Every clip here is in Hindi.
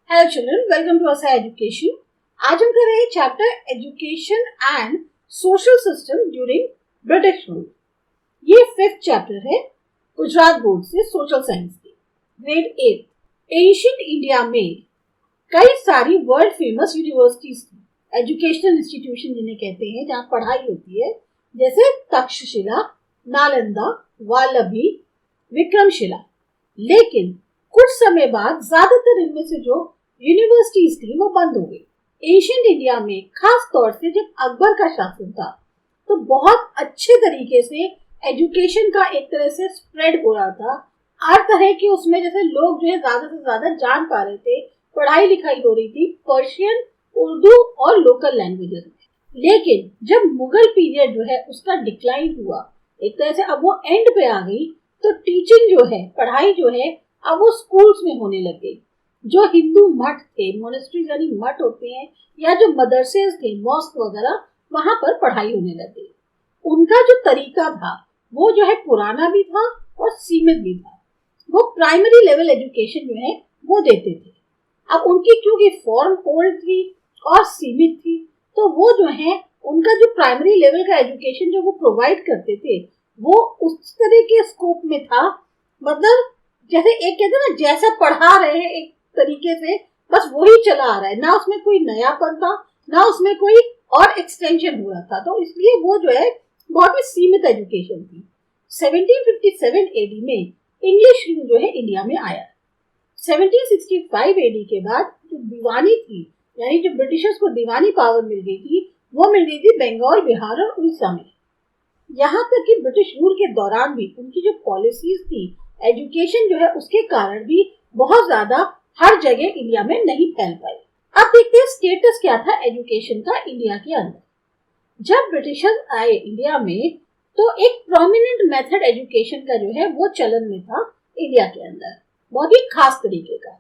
हेलो चिल्ड्रन, वेलकम टू असा एजुकेशन। आज हम कर रहे हैं chapter education and social system during British rule. ये 5th चैप्टर है गुजरात बोर्ड से सोशल साइंस की, ग्रेड 8। एंशिएंट इंडिया में कई सारी वर्ल्ड फेमस यूनिवर्सिटीज थी, एजुकेशनल इंस्टीट्यूशन जिन्हें कहते हैं, जहाँ पढ़ाई होती है, जैसे तक्षशिला, नालंदा, वालभी, विक्रमशिला। लेकिन कुछ समय बाद ज्यादातर इनमें से जो यूनिवर्सिटीज थी वो बंद हो गई। एशियंट इंडिया में खास तौर से जब अकबर का शासन था तो बहुत अच्छे तरीके से एजुकेशन का एक तरह से स्प्रेड हो रहा था। हर तरह के उसमें जैसे लोग जो है ज्यादा से ज्यादा जान पा रहे थे, पढ़ाई लिखाई हो रही थी पर्शियन, उर्दू और लोकल लैंग्वेजेस में। लेकिन जब मुगल पीरियड जो है उसका डिक्लाइन हुआ, एक तरह से अब वो एंड पे आ गई, तो टीचिंग जो है, पढ़ाई जो है, अब वो स्कूल्स में होने लग गई। जो हिंदू मठ थे, मोनेस्ट्रीज यानी मठ होते हैं, या जो मदरसेज थे, मॉस्क वगैरह, वहां पर पढ़ाई होने लग गई। उनका जो तरीका था वो जो है पुराना भी था और सीमित भी था। वो प्राइमरी लेवल एजुकेशन जो है वो देते थे। अब उनकी क्योंकि फॉर्म ओल्ड थी और सीमित थी, तो वो जो है उनका जो प्राइमरी लेवल का एजुकेशन जो वो प्रोवाइड करते थे वो उस तरह के स्कोप में था, मतलब जैसे एक कहते हैं ना, जैसा पढ़ा रहे हैं एक तरीके से, बस वही चला आ रहा है, ना उसमें कोई नयापन था, ना उसमें कोई और एक्सटेंशन हो रहा था। तो इसलिए वो जो है बहुत ही सीमित एजुकेशन थी। 1757 एडी में इंग्लिश रूल जो है इंडिया में आया। 1765 एडी के बाद जो दीवानी थी, यानी जो ब्रिटिशर्स को दीवानी पावर मिल गई थी, वो मिल गई थी बंगाल, बिहार और उड़ीसा में। यहाँ तक कि ब्रिटिश रूल के दौरान भी उनकी जो पॉलिसीज थी, एजुकेशन जो है उसके कारण भी बहुत ज्यादा हर जगह इंडिया में नहीं फैल पाई। अब देखते हैं स्टेटस क्या था एजुकेशन का इंडिया के अंदर। जब ब्रिटिशर्स आए इंडिया में तो एक प्रोमिनेंट मेथड एजुकेशन का जो है वो चलन में था इंडिया के अंदर, बहुत ही खास तरीके का।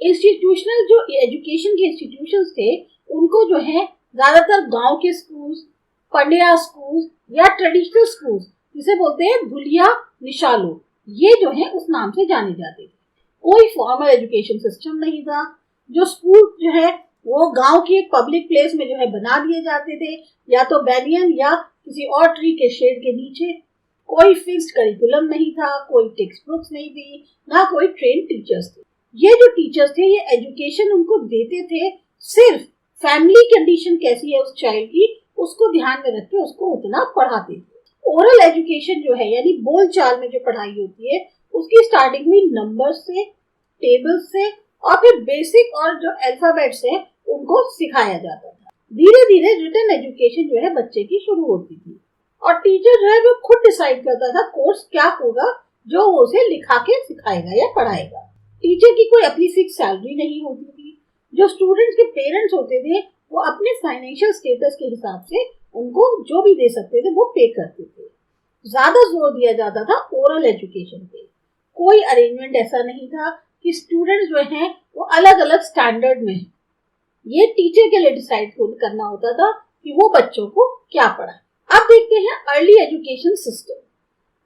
इंस्टीट्यूशनल जो एजुकेशन के इंस्टीट्यूशंस थे उनको जो है ज्यादातर गांव के स्कूल्स, पंडिया स्कूल्स या ट्रेडिशनल स्कूल्स, जिसे बोलते हैं धुलिया निशालो, ये जो है उस नाम से जाने जाते थे। कोई फॉर्मल एजुकेशन सिस्टम नहीं था। जो स्कूल जो है वो गांव की एक पब्लिक प्लेस में जो है बना दिए जाते थे, या तो बैनियन या किसी और ट्री के शेड के नीचे। कोई फिक्स्ड करिकुलम नहीं था, कोई टेक्स्ट बुक्स नहीं थी, ना कोई ट्रेन टीचर्स थे। ये जो टीचर्स थे ये एजुकेशन उनको देते थे, सिर्फ फैमिली कंडीशन कैसी है उस चाइल्ड की उसको ध्यान में रख के उसको उतना पढ़ाते थे। ओरल एजुकेशन जो है, यानी बोल चाल में जो पढ़ाई होती है, उसकी स्टार्टिंग हुई नंबर्स से, टेबल्स से, और फिर बेसिक और जो अल्फाबेट्स है उनको सिखाया जाता था। धीरे धीरे रिटन एजुकेशन जो है बच्चे की शुरू होती थी, और टीचर जो है वो खुद डिसाइड करता था कोर्स क्या होगा जो वो उसे लिखा के सिखाएगा या पढ़ाएगा। टीचर की कोई अपनी फिक्स सैलरी नहीं होती थी। जो स्टूडेंट्स के पेरेंट्स होते थे वो अपने फाइनेंशियल स्टेटस के हिसाब से उनको जो भी दे सकते थे वो पे करते थे। ज्यादा जोर दिया जाता था ओरल एजुकेशन पे। कोई अरेंजमेंट ऐसा नहीं था कि स्टूडेंट्स जो हैं वो अलग अलग स्टैंडर्ड में हैं। ये टीचर के लिए डिसाइड करना होता था कि वो बच्चों को क्या पढ़ाए। अब देखते हैं अर्ली एजुकेशन सिस्टम।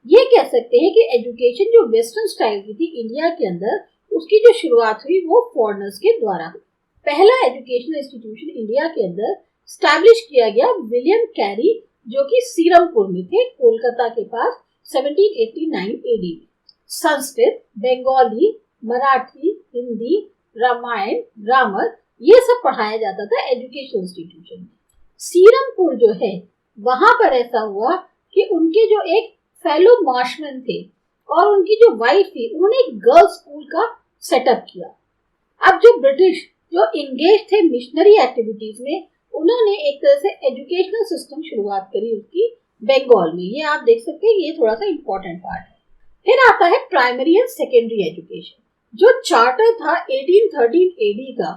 ये कह सकते हैं कि एजुकेशन जो वेस्टर्न स्टाइल की थी इंडिया के अंदर, उसकी जो शुरुआत हुई वो फॉरेनर्स के द्वारा हुई। पहला एजुकेशनल इंस्टीट्यूशन इंडिया के अंदर स्टैब्लिश किया गया विलियम कैरी, जो कि सीरमपुर में थे, कोलकाता के पास, 1789 एडी में। संस्कृत, बंगाली, मराठी, हिंदी, रामायण, ग्रामर, ये सब पढ़ाया जाता था एजुकेशनल इंस्टीट्यूशन में। सीरमपुर जो है वहां पर ऐसा हुआ कि उनके जो एक फेलो मार्शमैन थे और उनकी जो वाइफ थी, उन्होंने एक गर्ल्स स्कूल का सेटअप किया। अब जो ब्रिटिश जो इंगेज थे मिशनरी एक्टिविटीज में, उन्होंने एक तरह से एजुकेशनल सिस्टम शुरुआत करी उसकी बंगाल में। ये आप देख सकते हैं, ये थोड़ा सा इंपॉर्टेंट पार्ट है। फिर आता है प्राइमरी एंड सेकेंडरी एजुकेशन। जो चार्टर था 1813 एडी का,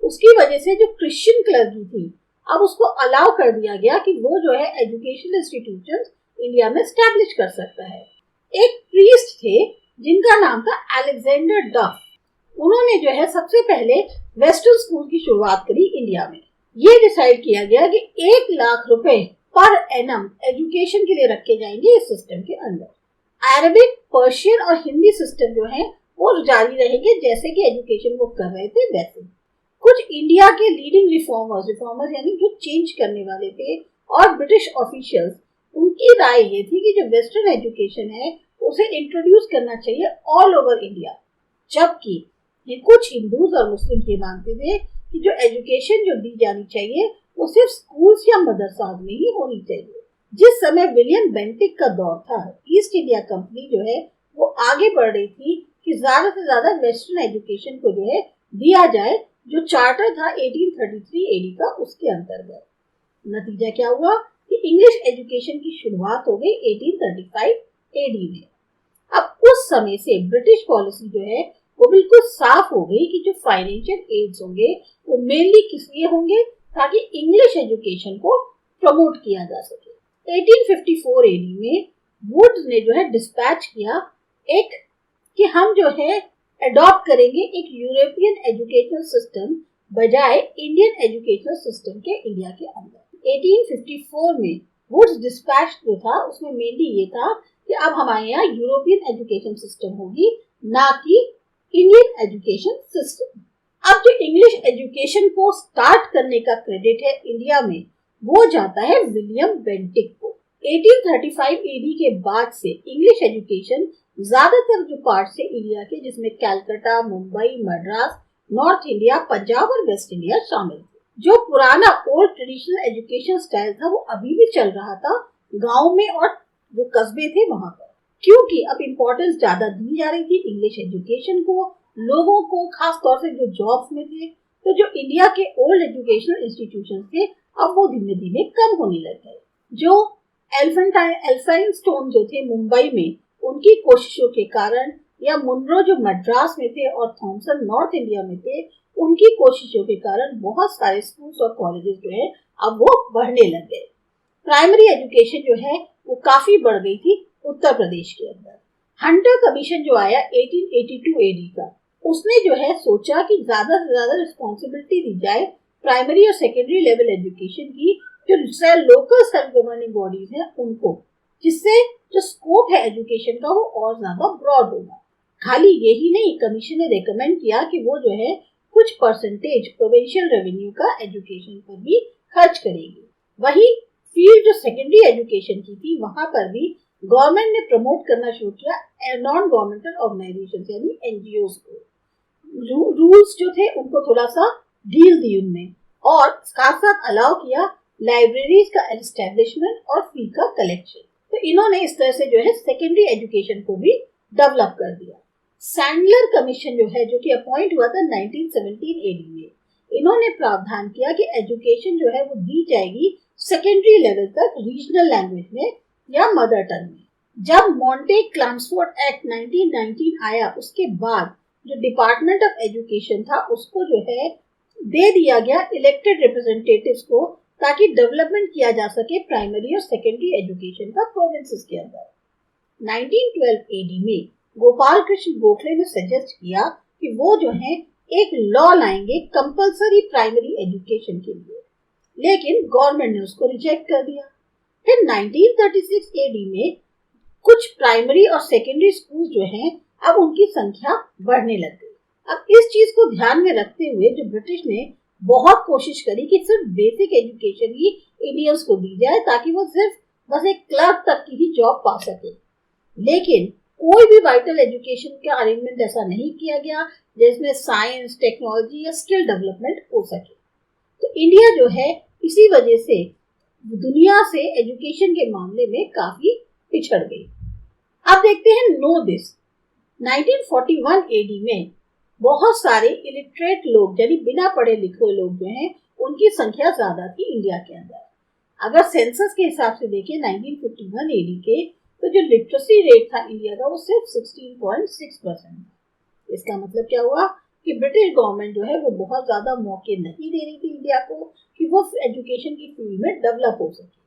उसकी वजह से जो क्रिश्चियन क्लर्जी थी, अब उसको अलाउ कर दिया गया कि वो जो है एजुकेशनल इंस्टीट्यूशंस इंडिया में स्टैब्लिश कर सकता है। एक प्रीस्ट थे जिनका नाम था अलेक्जेंडर डफ। उन्होंने जो है सबसे पहले वेस्टर्न स्कूल की शुरुआत करी इंडिया में। ये डिसाइड किया गया कि 1 लाख रुपए पर एनम एजुकेशन के लिए रखे जाएंगे इस सिस्टम के अंदर। अरबिक, पर्शियन और हिंदी सिस्टम जो है वो जारी रहेंगे, जैसे कि एजुकेशन वो कर रहे थे वैसे। कुछ इंडिया के लीडिंग रिफॉर्मर्स यानी जो चेंज करने वाले थे और ब्रिटिश ऑफिशियल्स, उनकी राय ये थी कि जो वेस्टर्न एजुकेशन है उसे इंट्रोड्यूस करना चाहिए ऑल ओवर इंडिया। जबकि ये कुछ हिंदूज और मुस्लिम ये मानते थे कि जो एजुकेशन जो दी जानी चाहिए वो सिर्फ स्कूल्स या मदरसाज में ही होनी चाहिए। जिस समय विलियम बेंटिक का दौर था, ईस्ट इंडिया कंपनी जो है वो आगे बढ़ रही थी कि ज्यादा से ज्यादा वेस्टर्न एजुकेशन को जो है दिया जाए, जो चार्टर था 1833 एडी का उसके अंतर्गत। नतीजा क्या हुआ कि इंग्लिश एजुकेशन की शुरुआत हो गई 1835 एडी में। अब उस समय से ब्रिटिश पॉलिसी जो है वो बिल्कुल साफ हो गई कि जो फाइनेंशियल एड्स होंगे वो मेनली किस लिए होंगे, ताकि इंग्लिश एजुकेशन को प्रमोट किया जा सके। 1854 एडी में वुड्स ने जो है डिस्पैच किया एक कि हम जो है अडॉप्ट करेंगे एक यूरोपियन एजुकेशनल सिस्टम बजाय इंडियन एजुकेशनल सिस्टम के इंडिया के अंदर। 1854 में वुड्स डिस्पैच जो था उसमें मेनली ये था कि अब हमारे यहाँ यूरोपियन एजुकेशन सिस्टम होगी, ना कि इंडियन एजुकेशन सिस्टम। अब जो इंग्लिश एजुकेशन को स्टार्ट करने का क्रेडिट है इंडिया में वो जाता है विलियम बेंटिक को। 1835 एडी के बाद से इंग्लिश एजुकेशन ज्यादातर जो पार्ट से इंडिया के, जिसमें कैलकाटा, मुंबई, मद्रास, नॉर्थ इंडिया, पंजाब और वेस्ट इंडिया शामिल थे। जो पुराना ओल्ड ट्रेडिशनल एजुकेशन स्टाइल था वो अभी भी चल रहा था गांव में और जो कस्बे थे वहां पर, क्योंकि अब इम्पोर्टेंस ज्यादा दी जा रही थी इंग्लिश एजुकेशन को, लोगों को खास तौर से जो जॉब्स में थे। तो जो इंडिया के ओल्ड एजुकेशनल इंस्टीट्यूशन थे अब वो धीमे धीमे कम होने लग गए। जो एल्फाइन स्टोन जो थे मुंबई में, उनकी कोशिशों के कारण, या मुनरो जो मद्रास में थे और थॉमसन नॉर्थ इंडिया में थे, उनकी कोशिशों के कारण बहुत सारे स्कूल्स और कॉलेजेस जो है अब वो बढ़ने लग गए। प्राइमरी एजुकेशन जो है वो काफी बढ़ गई थी उत्तर प्रदेश के अंदर। हंटर कमीशन जो आया 1882 एडी का, उसने जो है सोचा कि ज्यादा से ज्यादा रिस्पॉन्सिबिलिटी दी जाए प्राइमरी और सेकेंडरी लेवल एजुकेशन की, जो लोकल सेल्फ गवर्निंग बॉडीज हैं उनको, जिससे जो स्कोप है एजुकेशन का वो और ज्यादा ब्रॉड होगा। खाली यही नहीं, कमीशन ने रेकमेंड किया कि वो जो है कुछ परसेंटेज प्रोविंशियल रेवेन्यू का एजुकेशन पर भी खर्च करेगी। वही फील्ड जो सेकेंडरी एजुकेशन की थी वहां पर भी गवर्नमेंट ने प्रमोट करना शुरू किया नॉन गवर्नमेंटल ऑर्गेनाइजेशन यानी एनजीओ को। रूल्स जो थे उनको थोड़ा सा ढील दी उनमें, और साथ साथ अलाउ किया लाइब्रेरीज का एस्टेब्लिशमेंट और फी का कलेक्शन। तो इन्होंने इस तरह से जो है सेकेंडरी एजुकेशन को भी डेवलप कर दिया। सैंडलर कमीशन जो है, जो कि अपॉइंट हुआ था 1917 एडी में, इन्होंने प्रावधान किया कि एजुकेशन जो है वो दी जाएगी सेकेंडरी लेवल तक रीजनल लैंग्वेज में या मदर टंग में। जब मॉन्टे क्लाम्सफोर्ड एक्ट 1919 आया उसके बाद जो डिपार्टमेंट ऑफ एजुकेशन था उसको जो है दे दिया गया इलेक्टेड रिप्रेजेंटेटिव्स को, ताकि डेवलपमेंट किया जा सके प्राइमरी और सेकेंडरी एजुकेशन का प्रोविंसेस के अंदर। 1912 एडी में गोपाल कृष्ण गोखले ने सजेस्ट किया कि वो जो है एक लॉ लाएंगे कंपलसरी प्राइमरी एजुकेशन के लिए, लेकिन गवर्नमेंट ने उसको रिजेक्ट कर दिया। फिर 1936 एडी में कुछ प्राइमरी और सेकेंडरी स्कूल जो हैं अब उनकी संख्या बढ़ने लग गई। अब इस चीज को ध्यान में रखते हुए जो ब्रिटिश ने बहुत कोशिश करी कि सिर्फ बेसिक एजुकेशन ही इंडियंस को दी जाए, ताकि वो सिर्फ बस एक क्लर्क तक की ही जॉब पा सके, लेकिन कोई भी वाइटल एजुकेशन का अरेंजमेंट ऐसा नहीं किया गया जिसमें साइंस, टेक्नोलॉजी या स्किल डेवलपमेंट हो सके। तो इंडिया जो है इसी वजह से दुनिया से एजुकेशन के मामले में काफी पिछड़ गई। अब देखते हैं नो दिस। 1941 एडी में बहुत सारे इलिटरेट लोग यानी बिना पढ़े लिखे लोग जो हैं उनकी संख्या ज्यादा थी इंडिया के अंदर। अगर सेंसस के हिसाब से देखें 1951 एडी के, तो जो लिटरेसी रेट था इंडिया का वो सिर्फ 16.6% था। इसका मतलब क्या हुआ कि ब्रिटिश गवर्नमेंट जो है वो बहुत ज्यादा मौके नहीं दे रही थी इंडिया को कि वो एजुकेशन की फील्ड में डेवलप हो सके।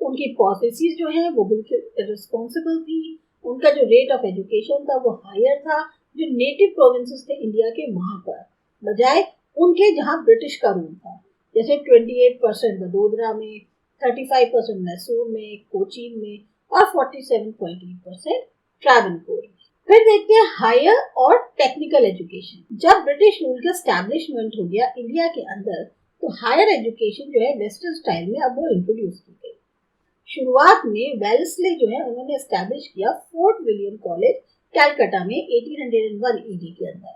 उनकी पॉलिसीज जो है वो बिल्कुल इररिस्पॉन्सिबल थी। उनका जो रेट ऑफ एजुकेशन था वो हायर था जो नेटिव प्रोविंसेस थे इंडिया के वहां पर, बजाय उनके जहां ब्रिटिश का रूल था। जैसे 28% वडोदरा में, 35% मैसूर में, कोचीन में और 47.8% ट्रावनकोर में। फिर देखते हैं हायर और टेक्निकल एजुकेशन। जब ब्रिटिश रूल का एस्टैब्लिशमेंट हो गया इंडिया के अंदर, तो हायर एजुकेशन जो है वेस्टर्न स्टाइल में अब वो इंट्रोड्यूस की गई। शुरुआत में वेल्सले जो है उन्होंने एस्टैब्लिश किया फोर्ट विलियम कॉलेज कैलकाटा में 1801 एडी के अंदर।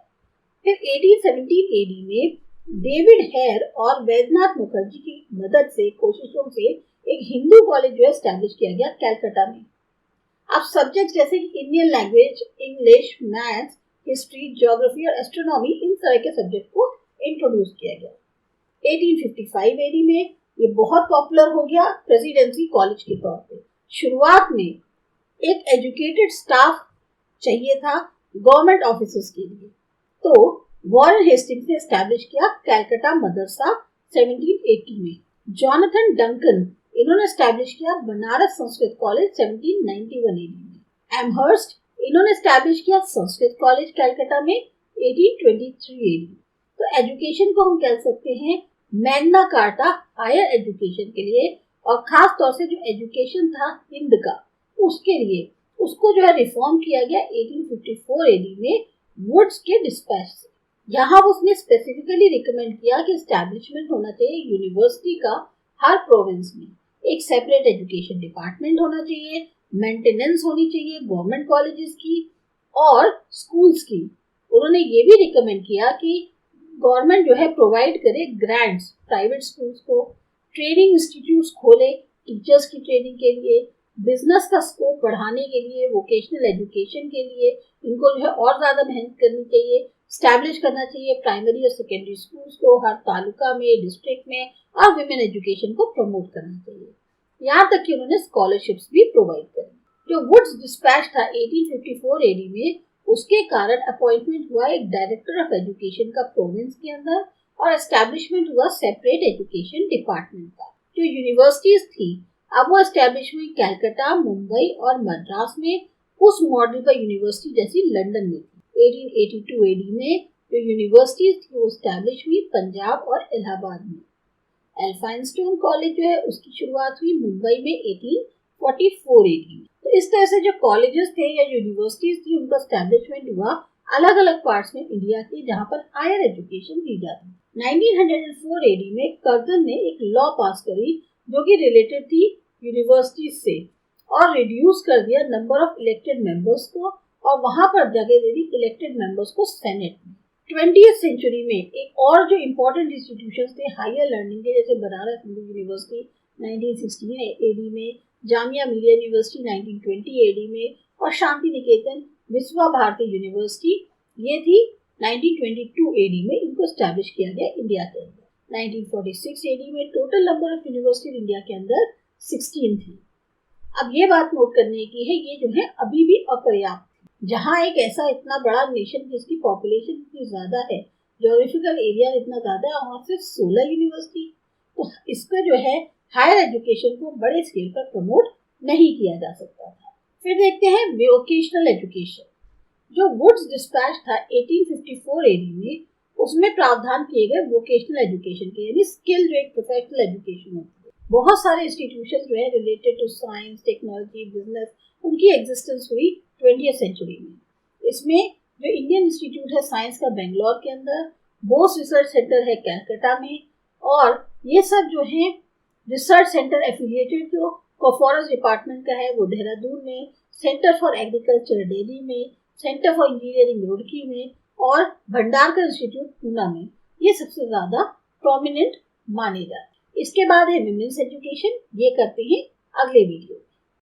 फिर 1817 एडी में डेविड हेयर और वैद्यनाथ मुखर्जी की मदद से, कोशिशों से एक हिंदू कॉलेज जो है एस्टैब्लिश किया गया कैलकाटा में। अब सब्जेक्ट जैसे कि Indian language, English, maths, history, geography और एस्ट्रोनॉमी, इन तरह के सब्जेक्ट को इंट्रोड्यूस किया गया। 1855 एडी में ये बहुत पॉपुलर हो गया प्रेसिडेंसी कॉलेज के तौर पे। शुरुआत में एक एजुकेटेड स्टाफ चाहिए था गवर्नमेंट ऑफिसर्स के लिए, तो वॉरेन हेस्टिंग्स ने एस्टैब्लिश किया कैलकाटा मदरसा 1780 में। जॉनथन डंकन, इन्होंने एस्टैब्लिश किया बनारस संस्कृत कॉलेज 1791 एडी में। एमहर्स्ट, इन्होंने एस्टैब्लिश किया संस्कृत कॉलेज कैलकाटा में 1823 एडी। तो एजुकेशन को हम कह सकते हैं मैग्ना कार्टा हायर एजुकेशन के लिए, और खास तौर से जो एजुकेशन था हिंद का, उसके लिए उसको जो है रिफॉर्म किया गया 1854 एडी में वुड्स के डिस्पैच से। यहाँ उसने स्पेसिफिकली रिकमेंड किया कि एस्टैब्लिशमेंट होना चाहिए यूनिवर्सिटी का हर प्रोविंस में, एक सेपरेट एजुकेशन डिपार्टमेंट होना चाहिए, मेंटेनेंस होनी चाहिए गवर्नमेंट कॉलेजेस की और स्कूल्स की। उन्होंने ये भी रिकमेंड किया कि गवर्नमेंट जो है प्रोवाइड करे ग्रांट्स प्राइवेट स्कूल्स को, ट्रेनिंग इंस्टीट्यूट्स खोले टीचर्स की ट्रेनिंग के लिए, बिजनेस का स्कोप बढ़ाने के लिए, वोकेशनल एजुकेशन के लिए इनको जो है और ज़्यादा मेहनत करनी चाहिए, स्टैब्लिश करना चाहिए प्राइमरी और सेकेंडरी स्कूल्स को हर तालुका में, डिस्ट्रिक्ट में, और विमेन एजुकेशन को प्रमोट करना चाहिए। यहाँ तक कि उन्होंने स्कॉलरशिप्स भी प्रोवाइड करी। जो वुड्स डिस्पैच था 1854 एडी में, उसके कारण अपॉइंटमेंट हुआ एक डायरेक्टर ऑफ एजुकेशन का प्रोविंस के अंदर, और एस्टैब्लिशमेंट हुआ सेपरेट एजुकेशन डिपार्टमेंट का। जो यूनिवर्सिटीज थी अब वो एस्टैब्लिश हुई कैलकाटा, मुंबई और मद्रास में, उस मॉडल का यूनिवर्सिटी जैसी लंदन में थी। 1882 एडी में जो यूनिवर्सिटीज थी वो एस्टैब्लिश हुई पंजाब और इलाहाबाद में। एल्फाइनस्टोन कॉलेज जो है उसकी शुरुआत हुई मुंबई में 1844 एडी में। तो इस तरह से जो कॉलेजेस थे या यूनिवर्सिटीज थी उनका एस्टैब्लिशमेंट हुआ अलग अलग पार्ट्स में इंडिया के, जहाँ पर हायर एजुकेशन दी जाती। 1904 एडी में कर्जन ने एक लॉ पास करी जो कि रिलेटेड थी यूनिवर्सिटीज से, और रिड्यूस कर दिया नंबर ऑफ इलेक्टेड मेंबर्स को, और वहां पर जगह दे दी इलेक्टेड मेंबर्स को सेनेट में। 20th सेंचुरी में एक और जो इम्पोर्टेंट इंस्टीट्यूशंस थे हायर लर्निंग के, जैसे बनारस हिंदू यूनिवर्सिटी 1916 एडी में, जामिया मिलिया यूनिवर्सिटी 1920 एडी में, और शांति निकेतन विश्वा भारती यूनिवर्सिटी ये थी 1922 एडी में, इनको एस्टैब्लिश किया गया इंडिया के अंदर। 1946 एडी में total number of university India के अंदर 16 थी। अब ये बात नोट करने की है, ये जो है अभी भी अपर्याप्त है। जहाँ एक ऐसा इतना बड़ा नेशन जिसकी पॉपुलेशन इतनी ज्यादा है, ज्योग्राफिकल एरिया इतना ज्यादा है, वहाँ सिर्फ 16 यूनिवर्सिटी, तो इसका जो है हायर एजुकेशन को बड़े स्केल पर प्रमोट नहीं किया जा सकता था। फिर देखते हैं वोकेशनल एजुकेशन। जो वुड्स डिस्पैच था 1854 एडी में, उसमें प्रावधान किए गए वोकेशनल एजुकेशन के, यानी स्किल जो एक प्रोफेशनल एजुकेशन होती है। बहुत सारे इंस्टीट्यूशन जो है related to science, technology, business, उनकी एग्जिस्टेंस हुई 20th सेंचुरी में। इसमें जो इंडियन इंस्टीट्यूट है साइंस का बेंगलोर के अंदर, बोस रिसर्च सेंटर है कैलकाटा में, और ये सब जो है रिसर्च सेंटर एफिलिएटेड जो फॉरेस्ट डिपार्टमेंट का है वो देहरादून में, सेंटर फॉर एग्रीकल्चर दिल्ली में, सेंटर फॉर इंजीनियरिंग रुड़की में, और भंडारकर इंस्टीट्यूट पूना में, ये सबसे ज्यादा प्रोमिनेंट माने जाते हैं। इसके बाद है विमेंस एजुकेशन, ये करते हैं अगले वीडियो।